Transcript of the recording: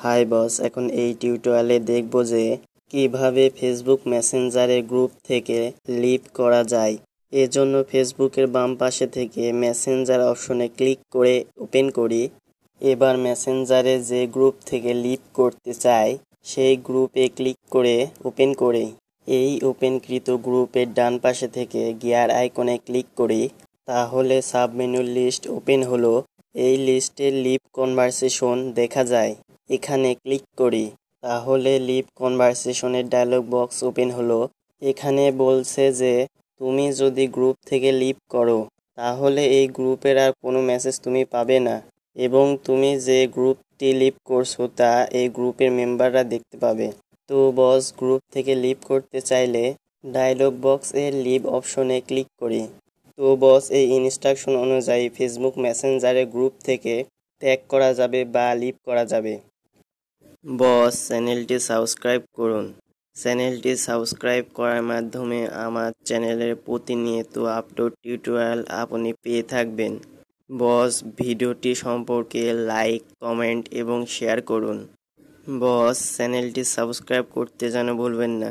Hi boss, এখন এই টিউটোরিয়ালে দেখব যে কিভাবে ফেসবুক মেসেঞ্জারের গ্রুপ থেকে লিভ করা যায়। এজন্য ফেসবুকের বাম পাশে থেকে মেসেঞ্জার অপশনে ক্লিক করে ওপেন করি। এবার মেসেঞ্জারে যে গ্রুপ থেকে লিভ করতে চাই সেই গ্রুপে ক্লিক করে ওপেন করি। এই ওপেনকৃত গ্রুপের ডান পাশে থেকে গিয়ার আইকনে ক্লিক করি, তাহলে সাব মেনুর লিস্ট ওপেন হলো। এই লিস্টে লিভ কনভারসেশন দেখা যায়, এখানে ক্লিক করি, তাহলে লিভ কনভারসেশনের ডায়লগ বক্স ওপেন হলো। এখানে বলছে যে তুমি যদি গ্রুপ থেকে লিভ করো তাহলে এই গ্রুপের আর কোনো মেসেজ তুমি পাবে না, এবং তুমি যে গ্রুপটি লিভ করছো তা এই গ্রুপের মেম্বাররা দেখতে পাবে। তো বস, গ্রুপ থেকে লিভ করতে চাইলে ডায়লগ বক্সে লিভ অপশনে ক্লিক করি। তো বস, এই ইনস্ট্রাকশন অনুযায়ী ফেসবুক মেসেঞ্জারের গ্রুপ থেকে ট্যাগ করা যাবে বা লিভ করা যাবে। বস, চ্যানেলটি সাবস্ক্রাইব করুন। চ্যানেলটি সাবস্ক্রাইব করার মাধ্যমে আমার চ্যানেলের প্রতিনিয়ত আপলোড টিউটোরিয়াল আপনি পেয়ে থাকবেন। বস, ভিডিওটি সম্পর্কে লাইক, কমেন্ট এবং শেয়ার করুন। বস, চ্যানেলটি সাবস্ক্রাইব করতে যেন ভুলবেন না।